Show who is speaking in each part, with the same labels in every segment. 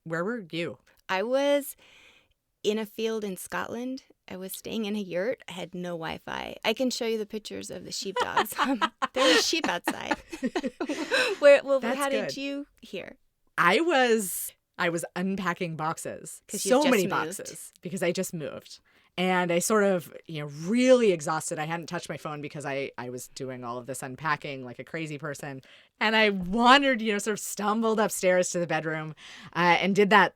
Speaker 1: Where were you?
Speaker 2: I was in a field in Scotland. I was staying in a yurt. I had no Wi-Fi. I can show you the pictures of the sheepdogs. There were sheep outside. How
Speaker 1: good.
Speaker 2: did you hear?
Speaker 1: I was unpacking boxes.
Speaker 2: 'Cause
Speaker 1: So
Speaker 2: you've
Speaker 1: many
Speaker 2: just moved.
Speaker 1: boxes because I just moved. And I sort of, really exhausted. I hadn't touched my phone because I was doing all of this unpacking like a crazy person. And I wandered, sort of stumbled upstairs to the bedroom and did that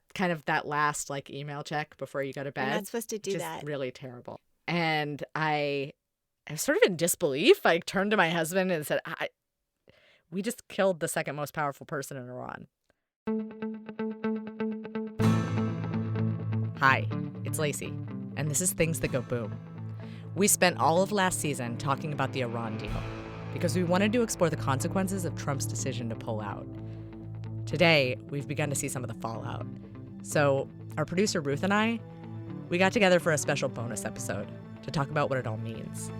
Speaker 1: last like email check before you go to bed.
Speaker 2: You're not supposed to do
Speaker 1: which
Speaker 2: that.
Speaker 1: Is really terrible. And I was sort of in disbelief. I turned to my husband and said, we just killed the second most powerful person in Iran. Hi, it's Lacey, and this is Things That Go Boom. We spent all of last season talking about the Iran deal because we wanted to explore the consequences of Trump's decision to pull out. Today, we've begun to see some of the fallout. So, our producer Ruth and I, we got together for a special bonus episode to talk about what it all means.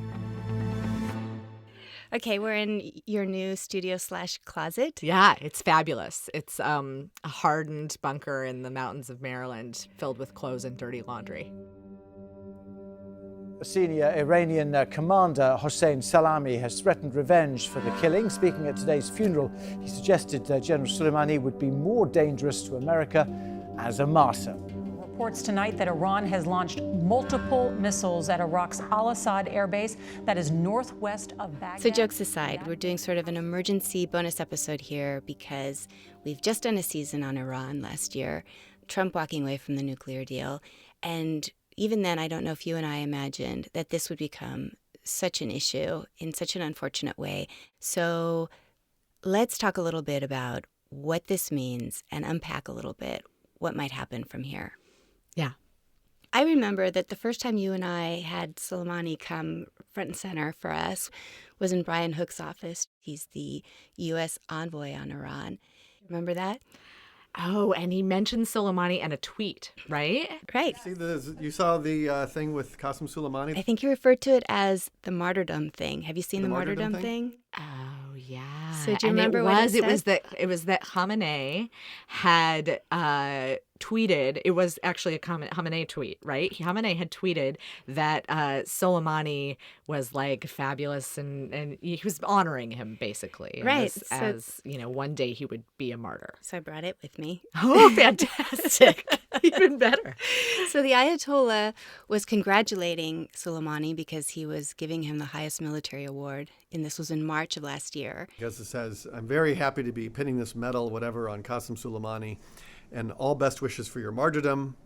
Speaker 2: Okay, we're in your new studio/closet.
Speaker 1: Yeah, it's fabulous. It's a hardened bunker in the mountains of Maryland filled with clothes and dirty laundry.
Speaker 3: Senior Iranian commander Hossein Salami has threatened revenge for the killing. Speaking at today's funeral, he suggested General Soleimani would be more dangerous to America as a martyr.
Speaker 4: Reports tonight that Iran has launched multiple missiles at Iraq's Al-Assad air base that is northwest of Baghdad.
Speaker 2: So jokes aside, we're doing sort of an emergency bonus episode here because we've just done a season on Iran last year, Trump walking away from the nuclear deal. And even then, I don't know if you and I imagined that this would become such an issue in such an unfortunate way. So let's talk a little bit about what this means and unpack a little bit what might happen from here.
Speaker 1: Yeah.
Speaker 2: I remember that the first time you and I had Soleimani come front and center for us was in Brian Hook's office. He's the U.S. envoy on Iran. Remember that?
Speaker 1: Oh, and he mentioned Soleimani and a tweet, right?
Speaker 2: Right.
Speaker 5: You saw the thing with Qasem Soleimani?
Speaker 2: I think you referred to it as the martyrdom thing. Have you seen the martyrdom thing?
Speaker 1: Oh, yeah.
Speaker 2: So do you
Speaker 1: and
Speaker 2: remember what it said?
Speaker 1: It was that Khamenei had tweeted. It was actually a Khamenei tweet, right? Khamenei had tweeted that Soleimani was like fabulous, and he was honoring him basically,
Speaker 2: right?
Speaker 1: As one day he would be a martyr.
Speaker 2: So I brought it with me.
Speaker 1: Oh, fantastic! Even better.
Speaker 2: So the Ayatollah was congratulating Soleimani because he was giving him the highest military award, and this was in March of last year.
Speaker 5: Because it says, "I'm very happy to be pinning this medal, whatever, on Qasem Soleimani, and all best wishes for your martyrdom."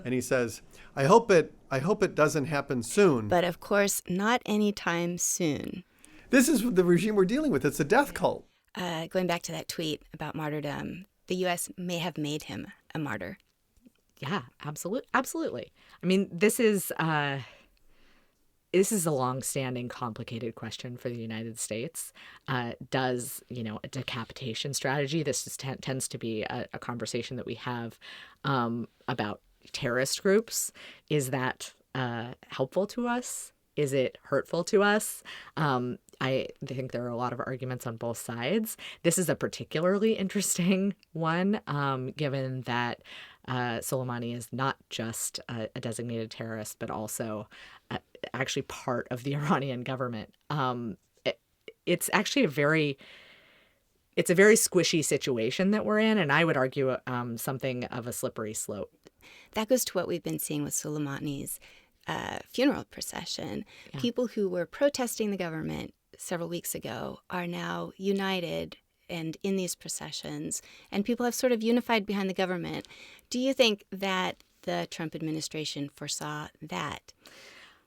Speaker 5: And he says, I hope it doesn't happen soon.
Speaker 2: But of course, not anytime soon.
Speaker 5: This is the regime we're dealing with. It's a death cult.
Speaker 2: Going back to that tweet about martyrdom, the U.S. may have made him a martyr.
Speaker 1: Yeah, absolutely. I mean, this is a long-standing, complicated question for the United States. Does a decapitation strategy? This just tends to be a conversation that we have about terrorist groups. Is that helpful to us? Is it hurtful to us? I think there are a lot of arguments on both sides. This is a particularly interesting one, given that Soleimani is not just a designated terrorist, but also actually part of the Iranian government. It's actually a very squishy situation that we're in, and I would argue something of a slippery slope.
Speaker 2: That goes to what we've been seeing with Soleimani's funeral procession. Yeah. People who were protesting the government several weeks ago are now united and in these processions, and people have sort of unified behind the government. Do you think that the Trump administration foresaw that?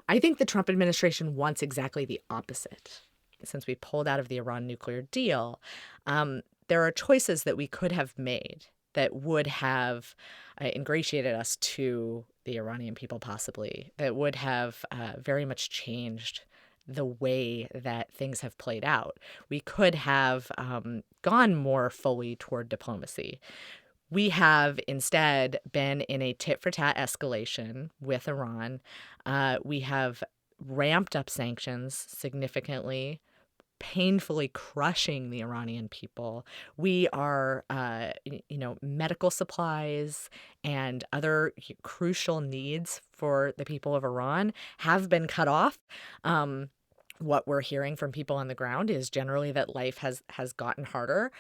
Speaker 1: I think the Trump administration wants exactly the opposite. Since we pulled out of the Iran nuclear deal, there are choices that we could have made that would have ingratiated us to the Iranian people, possibly, that would have very much changed the way that things have played out. We could have gone more fully toward diplomacy. We have instead been in a tit-for-tat escalation with Iran. We have ramped up sanctions significantly, painfully crushing the Iranian people. We are, medical supplies and other crucial needs for the people of Iran have been cut off. What we're hearing from people on the ground is generally that life has gotten harder,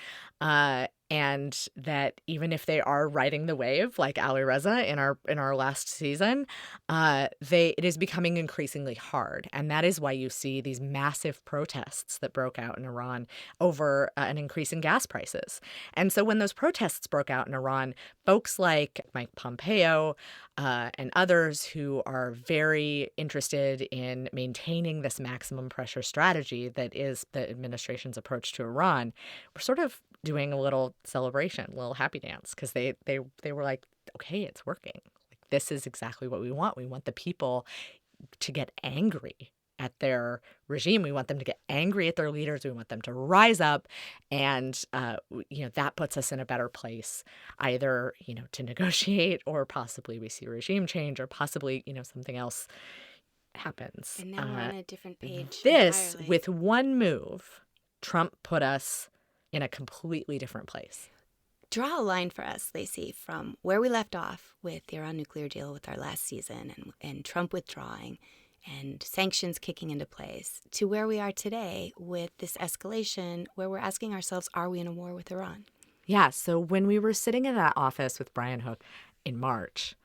Speaker 1: and that even if they are riding the wave, like Ali Reza in our last season, it is becoming increasingly hard, and that is why you see these massive protests that broke out in Iran over an increase in gas prices. And so when those protests broke out in Iran, folks like Mike Pompeo and others who are very interested in maintaining this maximum pressure strategy that is the administration's approach to Iran were sort of doing a little celebration, a little happy dance, because they were like, okay, it's working. Like, this is exactly what we want. We want the people to get angry at their regime. We want them to get angry at their leaders. We want them to rise up. And, that puts us in a better place, either, to negotiate, or possibly we see regime change, or possibly, something else happens.
Speaker 2: And now we're on a different page.
Speaker 1: This,
Speaker 2: entirely.
Speaker 1: with one move, Trump put us in a completely different place.
Speaker 2: Draw a line for us, Lacey, from where we left off with the Iran nuclear deal with our last season and Trump withdrawing and sanctions kicking into place to where we are today with this escalation where we're asking ourselves, are we in a war with Iran?
Speaker 1: Yeah, so when we were sitting in that office with Brian Hook in March,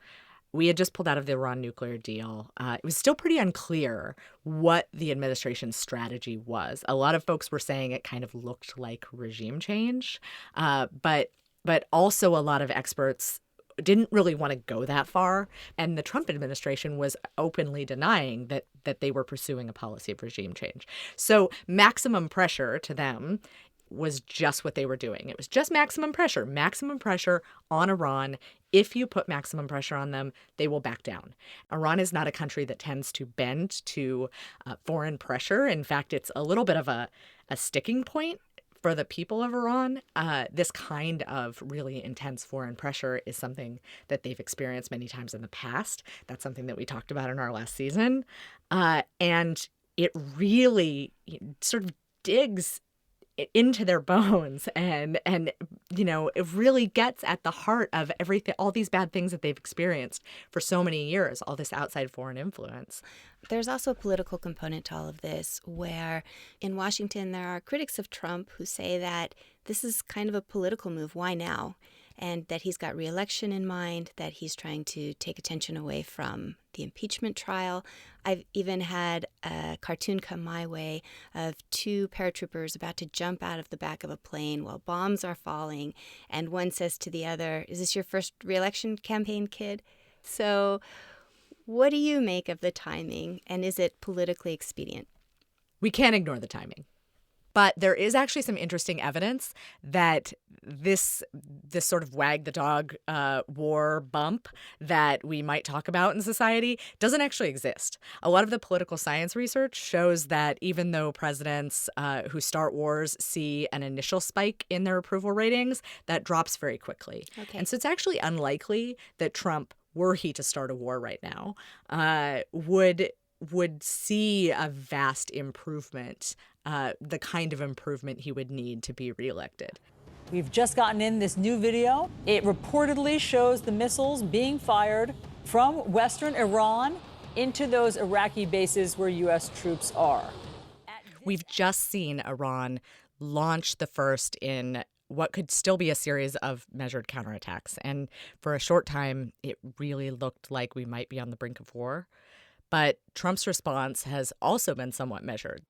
Speaker 1: we had just pulled out of the Iran nuclear deal. It was still pretty unclear what the administration's strategy was. A lot of folks were saying it kind of looked like regime change, but also a lot of experts didn't really want to go that far. And the Trump administration was openly denying that they were pursuing a policy of regime change. So maximum pressure to them was just what they were doing. It was just maximum pressure on Iran. If you put maximum pressure on them, they will back down. Iran is not a country that tends to bend to foreign pressure. In fact, it's a little bit of a sticking point for the people of Iran. This kind of really intense foreign pressure is something that they've experienced many times in the past. That's something that we talked about in our last season. And it really sort of digs into their bones and it really gets at the heart of everything, all these bad things that they've experienced for so many years, all this outside foreign influence.
Speaker 2: There's also a political component to all of this, where in Washington there are critics of Trump who say that this is kind of a political move. Why now? And that he's got re-election in mind, that he's trying to take attention away from the impeachment trial. I've even had a cartoon come my way of two paratroopers about to jump out of the back of a plane while bombs are falling. And one says to the other, "Is this your first re-election campaign, kid?" So what do you make of the timing? And is it politically expedient?
Speaker 1: We can't ignore the timing. But there is actually some interesting evidence that this sort of wag the dog war bump that we might talk about in society doesn't actually exist. A lot of the political science research shows that even though presidents who start wars see an initial spike in their approval ratings, that drops very quickly.
Speaker 2: Okay.
Speaker 1: And so it's actually unlikely that Trump, were he to start a war right now, would see a vast improvement, the kind of improvement he would need to be reelected.
Speaker 4: We've just gotten in this new video. It reportedly shows the missiles being fired from western Iran into those Iraqi bases where U.S. troops are.
Speaker 1: We've just seen Iran launch the first in what could still be a series of measured counterattacks. And for a short time, it really looked like we might be on the brink of war. But Trump's response has also been somewhat measured.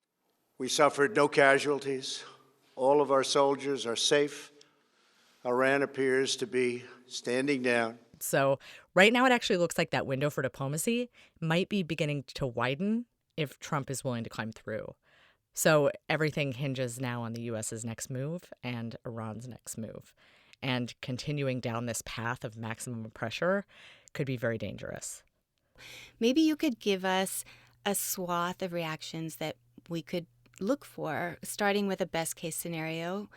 Speaker 6: We suffered no casualties. All of our soldiers are safe. Iran appears to be standing down.
Speaker 1: So right now it actually looks like that window for diplomacy might be beginning to widen if Trump is willing to climb through. So everything hinges now on the U.S.'s next move and Iran's next move. And continuing down this path of maximum pressure could be very dangerous.
Speaker 2: Maybe you could give us a swath of reactions that we could look for, starting with a best case scenario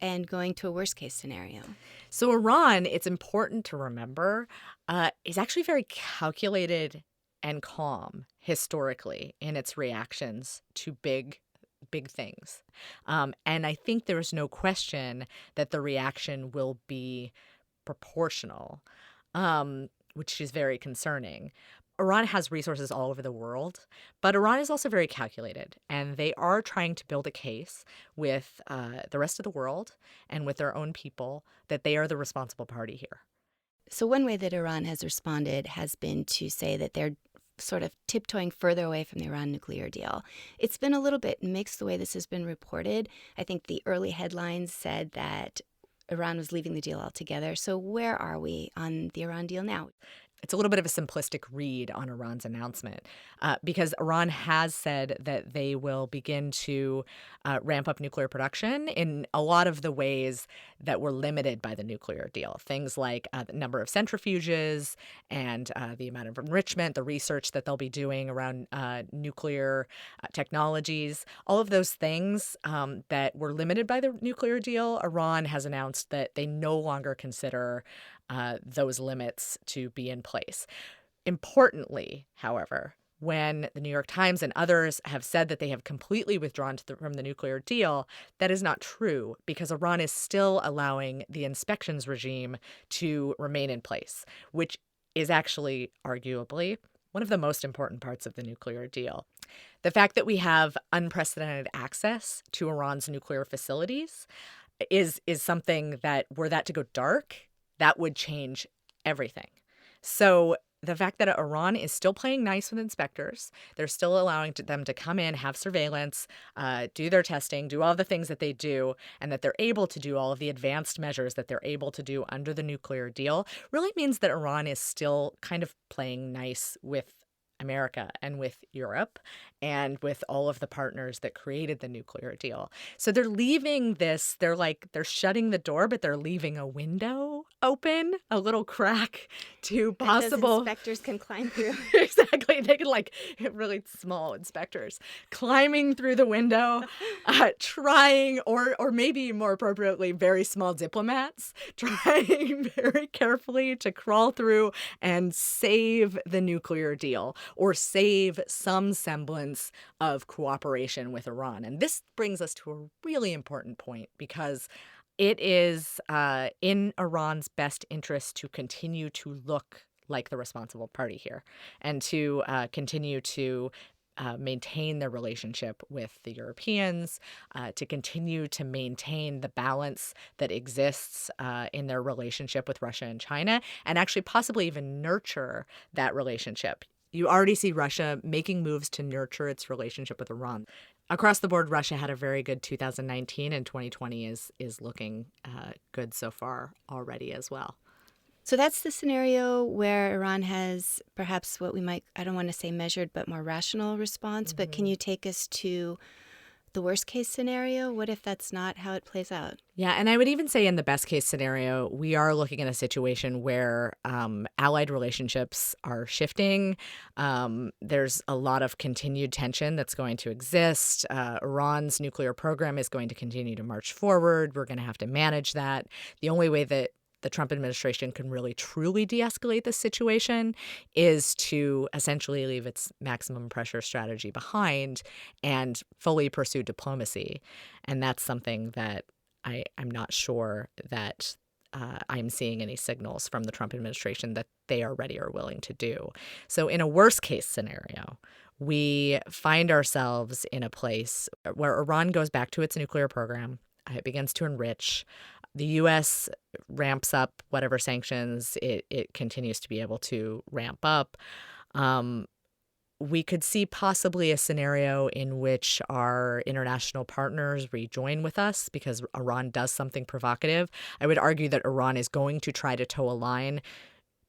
Speaker 2: and going to a worst case scenario.
Speaker 1: So Iran, it's important to remember, is actually very calculated and calm historically in its reactions to big big things. And I think there's no question that the reaction will be proportional, which is very concerning. Iran has resources all over the world, but Iran is also very calculated, and they are trying to build a case with the rest of the world and with their own people that they are the responsible party here.
Speaker 2: So one way that Iran has responded has been to say that they're sort of tiptoeing further away from the Iran nuclear deal. It's been a little bit mixed the way this has been reported. I think the early headlines said that Iran was leaving the deal altogether. So where are we on the Iran deal now?
Speaker 1: It's a little bit of a simplistic read on Iran's announcement because Iran has said that they will begin to ramp up nuclear production in a lot of the ways that were limited by the nuclear deal. Things like the number of centrifuges and the amount of enrichment, the research that they'll be doing around nuclear technologies. All of those things that were limited by the nuclear deal, Iran has announced that they no longer consider those limits to be in place. Importantly, however, when the New York Times and others have said that they have completely withdrawn from the nuclear deal, that is not true because Iran is still allowing the inspections regime to remain in place, which is actually arguably one of the most important parts of the nuclear deal. The fact that we have unprecedented access to Iran's nuclear facilities is something that, were that to go dark, that would change everything. So the fact that Iran is still playing nice with inspectors, they're still allowing them to come in, have surveillance, do their testing, do all the things that they do, and that they're able to do all of the advanced measures that they're able to do under the nuclear deal really means that Iran is still kind of playing nice with America and with Europe and with all of the partners that created the nuclear deal. So they're leaving this, they're shutting the door, but they're leaving a window open, a little crack to possible.
Speaker 2: Those inspectors can climb through.
Speaker 1: Exactly. They can really small inspectors climbing through the window, trying, or maybe more appropriately, very small diplomats trying very carefully to crawl through and save the nuclear deal or save some semblance of cooperation with Iran. And this brings us to a really important point because it is in Iran's best interest to continue to look like the responsible party here and to continue to maintain their relationship with the Europeans, to continue to maintain the balance that exists in their relationship with Russia and China, and actually possibly even nurture that relationship. You already see Russia making moves to nurture its relationship with Iran. Across the board, Russia had a very good 2019, and 2020 is looking good so far already as well.
Speaker 2: So that's the scenario where Iran has perhaps what we might, I don't want to say measured, but more rational response. But can you take us to the worst case scenario? What if that's not how it plays out?
Speaker 1: Yeah, and I would even say in the best case scenario, we are looking at a situation where allied relationships are shifting. There's a lot of continued tension that's going to exist. Iran's nuclear program is going to continue to march forward. We're going to have to manage that. The only way that the Trump administration can really truly de-escalate this situation is to essentially leave its maximum pressure strategy behind and fully pursue diplomacy. And that's something that I'm not sure that I'm seeing any signals from the Trump administration that they are ready or willing to do. So in a worst case scenario, we find ourselves in a place where Iran goes back to its nuclear program. It begins to enrich. The U.S. ramps up whatever sanctions it continues to be able to ramp up. We could see possibly a scenario in which our international partners rejoin with us because Iran does something provocative. I would argue that Iran is going to try to toe a line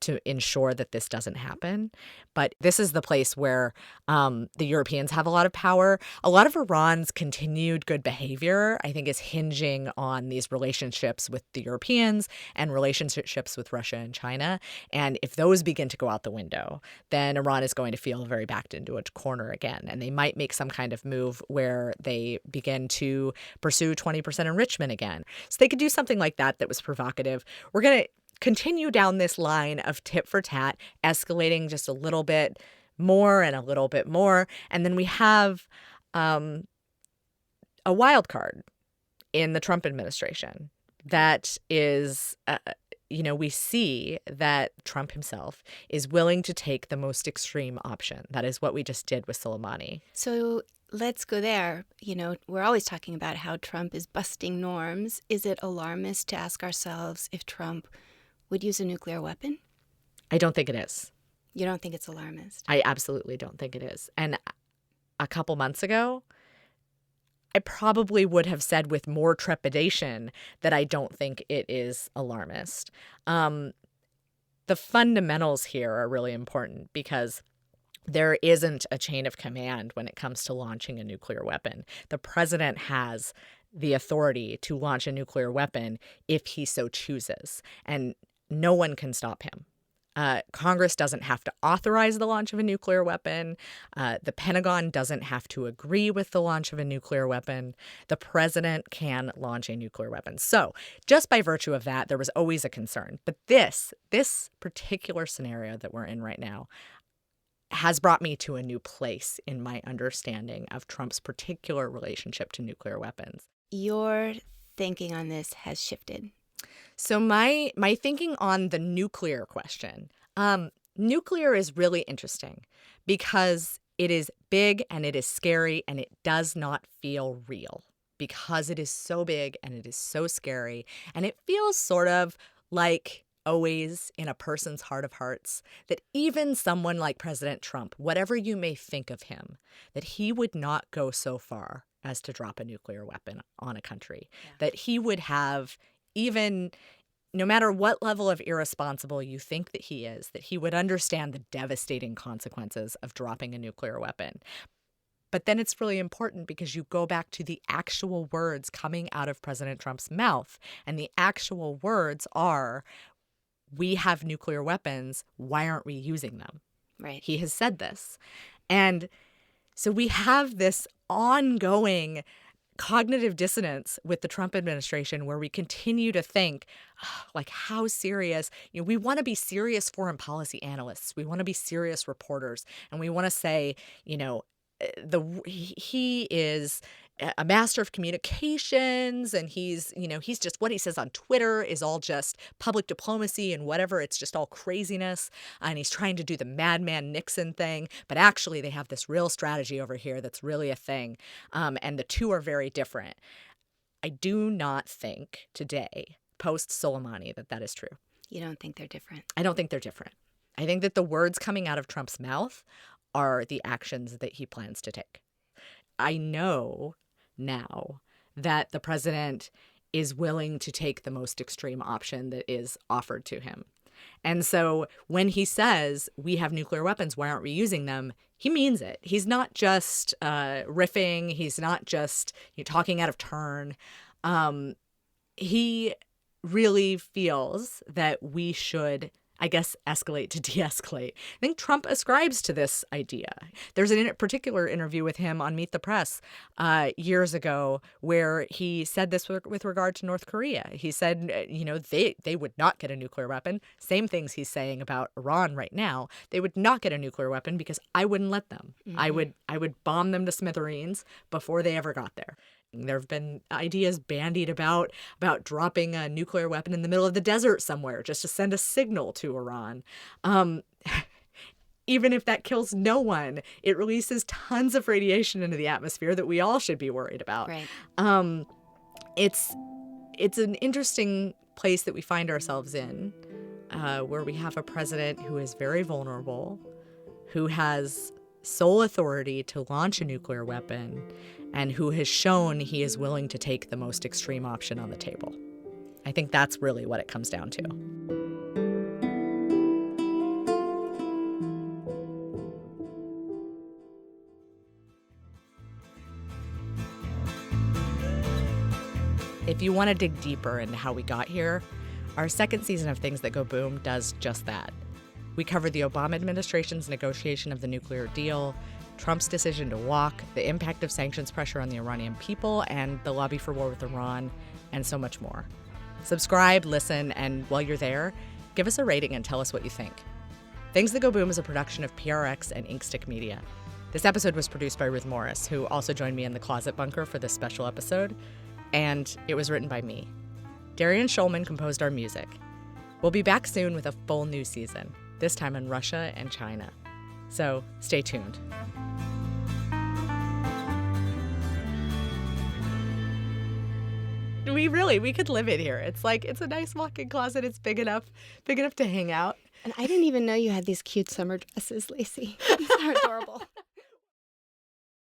Speaker 1: to ensure that this doesn't happen. But this is the place where the Europeans have a lot of power. A lot of Iran's continued good behavior, I think, is hinging on these relationships with the Europeans and relationships with Russia and China. And if those begin to go out the window, then Iran is going to feel very backed into a corner again. And they might make some kind of move where they begin to pursue 20% enrichment again. So they could do something like that was provocative. We're going to continue down this line of tit for tat, escalating just a little bit more and a little bit more. And then we have a wild card in the Trump administration that is, we see that Trump himself is willing to take the most extreme option. That is what we just did with Soleimani.
Speaker 2: So let's go there. We're always talking about how Trump is busting norms. Is it alarmist to ask ourselves if Trump would use a nuclear weapon?
Speaker 1: I don't think it is.
Speaker 2: You don't think it's alarmist?
Speaker 1: I absolutely don't think it is. And a couple months ago, I probably would have said with more trepidation that I don't think it is alarmist. The fundamentals here are really important because there isn't a chain of command when it comes to launching a nuclear weapon. The president has the authority to launch a nuclear weapon if he so chooses, and no one can stop him. Congress doesn't have to authorize the launch of a nuclear weapon. The Pentagon doesn't have to agree with the launch of a nuclear weapon. The president can launch a nuclear weapon. So just by virtue of that, there was always a concern. But this particular scenario that we're in right now has brought me to a new place in my understanding of Trump's particular relationship to nuclear weapons.
Speaker 2: Your thinking on this has shifted.
Speaker 1: So my thinking on the nuclear question, nuclear is really interesting because it is big and it is scary and it does not feel real because it is so big and it is so scary. And it feels sort of like always in a person's heart of hearts that even someone like President Trump, whatever you may think of him, that he would not go so far as to drop a nuclear weapon on a country, that he would have, even no matter what level of irresponsible you think that he is, that he would understand the devastating consequences of dropping a nuclear weapon. But then it's really important because you go back to the actual words coming out of President Trump's mouth, and the actual words are, "We have nuclear weapons. Why aren't we using them?"
Speaker 2: Right.
Speaker 1: He has said this. And so we have this ongoing cognitive dissonance with the Trump administration where we continue to think, like, how serious, we want to be serious foreign policy analysts. We want to be serious reporters. And we want to say, he is a master of communications, and he's just, what he says on Twitter is all just public diplomacy and whatever. It's just all craziness. And he's trying to do the madman Nixon thing. But actually, they have this real strategy over here that's really a thing. And the two are very different. I do not think today, post Soleimani, that is true.
Speaker 2: You don't think they're different?
Speaker 1: I don't think they're different. I think that the words coming out of Trump's mouth are the actions that he plans to take. I know now that the president is willing to take the most extreme option that is offered to him. And so when he says, we have nuclear weapons, why aren't we using them? He means it. He's not just riffing. He's not just talking out of turn. He really feels that we should, I guess, escalate to de-escalate. I think Trump ascribes to this idea. There's a particular interview with him on Meet the Press years ago where he said this with regard to North Korea. He said, they would not get a nuclear weapon. Same things he's saying about Iran right now. They would not get a nuclear weapon because I wouldn't let them. Mm-hmm. I would bomb them to smithereens before they ever got there. There have been ideas bandied about dropping a nuclear weapon in the middle of the desert somewhere just to send a signal to Iran. Even if that kills no one, it releases tons of radiation into the atmosphere that we all should be worried about.
Speaker 2: Right.
Speaker 1: It's an interesting place that we find ourselves in, where we have a president who is very vulnerable, who has sole authority to launch a nuclear weapon, and who has shown he is willing to take the most extreme option on the table. I think that's really what it comes down to. If you want to dig deeper into how we got here, our second season of Things That Go Boom does just that. We cover the Obama administration's negotiation of the nuclear deal, Trump's decision to walk, the impact of sanctions pressure on the Iranian people, and the lobby for war with Iran, and so much more. Subscribe, listen, and while you're there, give us a rating and tell us what you think. Things That Go Boom is a production of PRX and Inkstick Media. This episode was produced by Ruth Morris, who also joined me in the closet bunker for this special episode, and it was written by me. Darian Schulman composed our music. We'll be back soon with a full new season, this time in Russia and China. So stay tuned. We could live it here. It's a nice walk-in closet. It's big enough to hang out.
Speaker 2: And I didn't even know you had these cute summer dresses, Lacey. These are adorable.